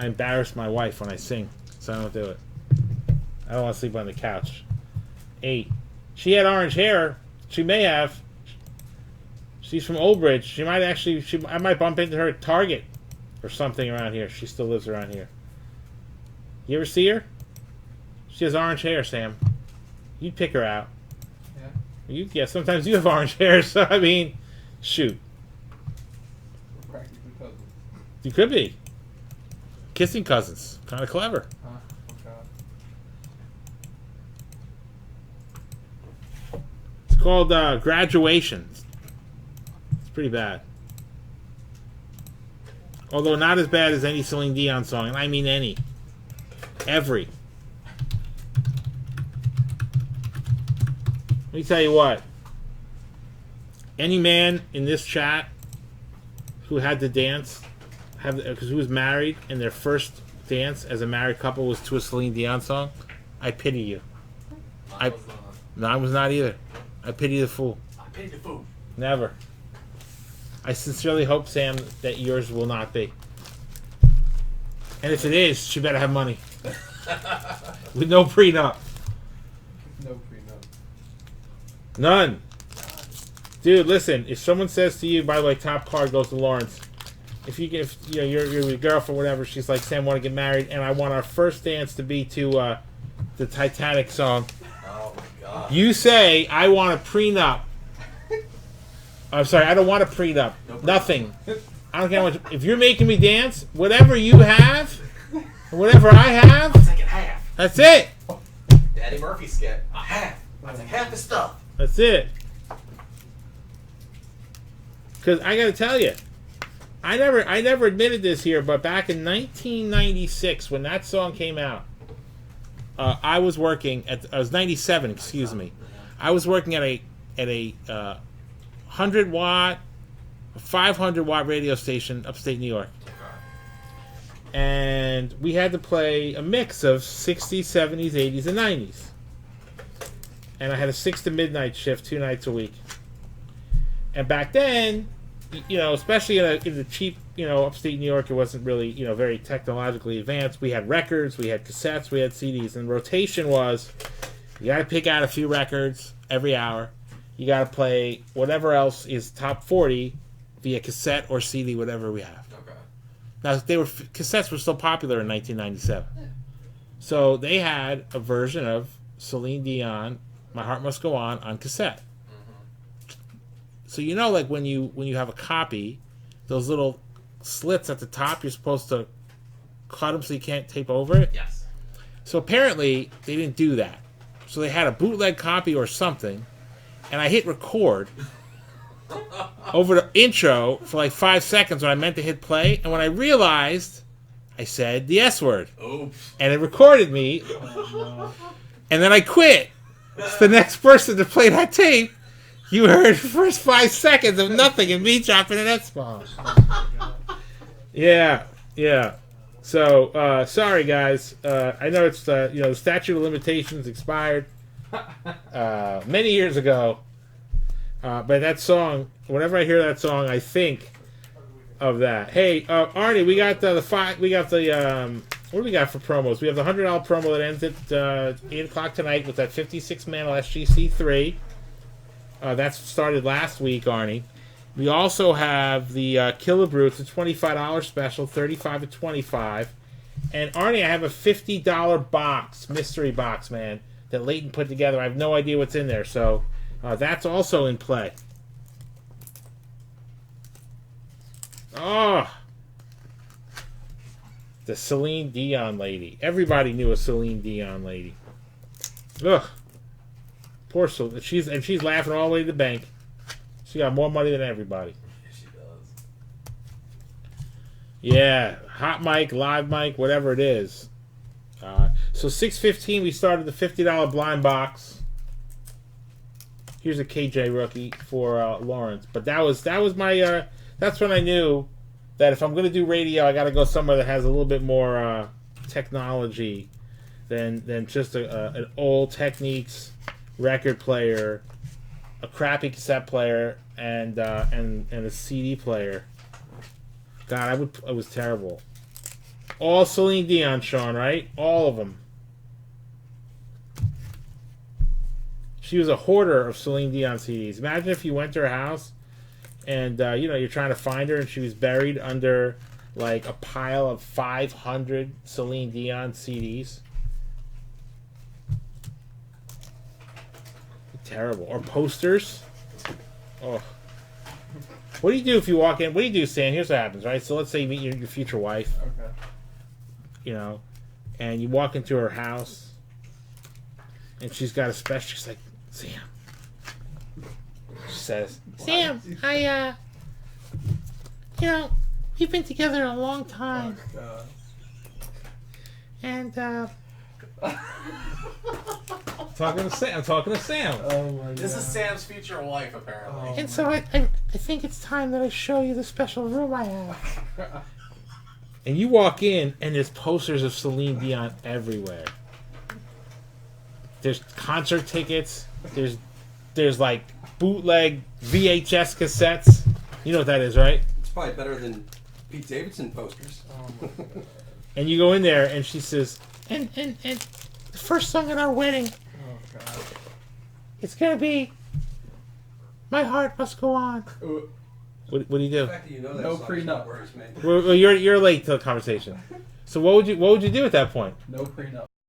I embarrass my wife when I sing, so I don't do it. I don't want to sleep on the couch. 8. She had orange hair. She may have. She's from Old Bridge. She might actually. I might bump into her at Target or something around here. She still lives around here. You ever see her? She has orange hair, Sam. You'd pick her out. Yeah. Sometimes you have orange hair, so I mean, shoot. We're practically cousins. You could be. Kissing cousins. Kind of clever. Oh, God. It's called Graduation. It's pretty bad. Although not as bad as any Celine Dion song, and I mean any. Every. Let me tell you what. Any man in this chat who had to dance, because who was married, and their first dance as a married couple was to a Celine Dion song, I pity you. I was not either. I pity the fool. I pity the fool. Never. I sincerely hope, Sam, that yours will not be. And if it is, she better have money. With no prenup. No prenup. None. Dude, listen, if someone says to you, by the way, top card goes to Lawrence. If you're your girlfriend, whatever, she's like, Sam, want to get married, and I want our first dance to be to the Titanic song. Oh my God. You say, I want a prenup. I'm sorry, I don't want a prenup. No prenup. Nothing. I don't care how much. If you're making me dance, whatever you have, or whatever I have, I'll take it half. that's it. Daddy Murphy skit. A half. I take half the stuff. That's it. Because I got to tell you, I never admitted this here, but back in 1996, when that song came out, I was working I was 97. Excuse me. I was working at a 100-watt, 500-watt radio station upstate New York, and we had to play a mix of 60s, 70s, 80s, and 90s. And I had a 6 to midnight shift 2 nights a week. And back then, especially in the cheap, upstate New York, it wasn't really, very technologically advanced. We had records, we had cassettes, we had CDs. And rotation was, you got to pick out a few records every hour. You got to play whatever else is top 40 via cassette or CD, whatever we have. Okay. Now, cassettes were still popular in 1997. So they had a version of Celine Dion, My Heart Must Go On cassette. So like when you have a copy, those little slits at the top, you're supposed to cut them so you can't tape over it? Yes. So apparently they didn't do that. So they had a bootleg copy or something, and I hit record over the intro for like 5 seconds when I meant to hit play, and when I realized, I said the S word. Oops. And it recorded me, and then I quit. So the next person to play that tape, you heard the first 5 seconds of nothing and me dropping an S-bomb. Yeah. So, sorry, guys. I know it's, the statute of limitations expired many years ago. But that song, whenever I hear that song, I think of that. Hey, Arnie, we got what do we got for promos? We have the $100 promo that ends at 8 o'clock tonight with that 56-mantle SGC3. That started last week, Arnie. We also have the Killebrew. It's a $25 special, $35 at $25. And Arnie, I have a $50 box, mystery box, man, that Leighton put together. I have no idea what's in there, so that's also in play. Oh, the Celine Dion lady. Everybody knew a Celine Dion lady. Ugh. Poor Celine. She's laughing all the way to the bank. She got more money than everybody. Yes, she does. Yeah, hot mic, live mic, whatever it is. So 6:15, we started the $50 blind box. Here's a KJ rookie for Lawrence. But that was my. That's when I knew that if I'm going to do radio, I got to go somewhere that has a little bit more technology than just an old Technics record player, a crappy cassette player, and a CD player. God, it was terrible. All Celine Dion, Sean, right? All of them. She was a hoarder of Celine Dion CDs. Imagine if you went to her house and, you're trying to find her and she was buried under, like, a pile of 500 Celine Dion CDs. Terrible. Or posters. Oh. What do you do if you walk in? What do you do, Stan? Here's what happens, right? So let's say you meet your future wife, Okay. And you walk into her house, and she's got a special. She's like, Sam. She says, Sam, we've been together a long time, God. and I'm talking to Sam. Oh my God. This is Sam's future wife, apparently. Oh. And so I think it's time that I show you the special room I have. And you walk in, and there's posters of Celine Dion everywhere. There's concert tickets. There's like bootleg VHS cassettes. You know what that is, right? It's probably better than Pete Davidson posters. Oh my God. And you go in there, and she says, and the first song at our wedding, Oh God. it's gonna be "My Heart Must Go On." What do you do? The fact that you know that No song prenup. worries me. Well, you're late to the conversation. So what would you do at that point? No prenup.